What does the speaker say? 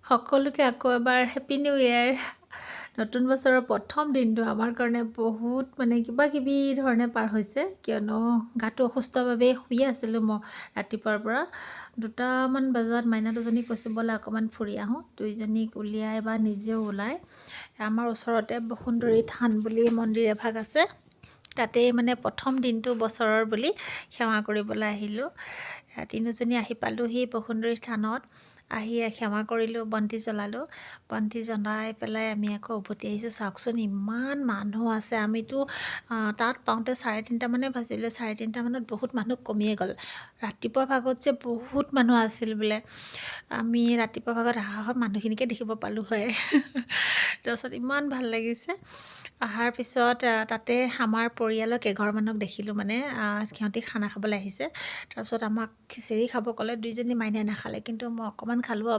সকলোকে আকৌ এবাৰ হেপী নিউ ইয়েৰ। নতুন বছৰৰ প্ৰথম দিনটো আমাৰ কাৰণে বহুত কিবা কিবি ধৰণে পাৰ হৈছে, কিয়নো গাটো অসুস্থৰ বাবে শুই আছিলোঁ মই ৰাতিপুৱাৰ পৰা। 2টামান বজাত মাইনা দুজনীক কৈছোঁ ব'লা অকণমান ফুৰি আহোঁ। দুইজনীক উলিয়াই বা নিজেও ওলাই আমাৰ ওচৰতে বসুন্ধৰী থান বুলি মন্দিৰ এভাগ আছে, তাতেই প্ৰথম দিনটো বছৰৰ বুলি সেৱা কৰিবলৈ আহিলোঁ। তিনিওজনী আহি পালোঁহি বসুন্ধৰী থানত। আহি সেৱা কৰিলোঁ, বন্তি জ্বলালোঁ। বন্তি জ্বলাই পেলাই আমি আকৌ উভতি আহিছোঁ। চাওকচোন ইমান মানুহ আছে। আমিতো তাত পাওঁতে 3:30 মানে বাজিলে। 3:30 মানত বহুত মানুহ কমিয়ে গ'ল। ৰাতিপুৱা ভাগত যে বহুত মানুহ আছিল বোলে। আমি ৰাতিপুৱা ভাগত অহা হয় মানুহখিনিকে দেখিব পালোঁ হয়। তাৰপিছত ইমান ভাল লাগিছে। অহাৰ পিছত তাতে আমাৰ পৰিয়ালৰ কেইঘৰমানক দেখিলোঁ, সিহঁতি খানা খাবলৈ আহিছে। তাৰপিছত আমাক খিচিৰি খাব ক'লে। দুইজনী মাইনাই নাখালে, কিন্তু মই অকণমান খালোঁ।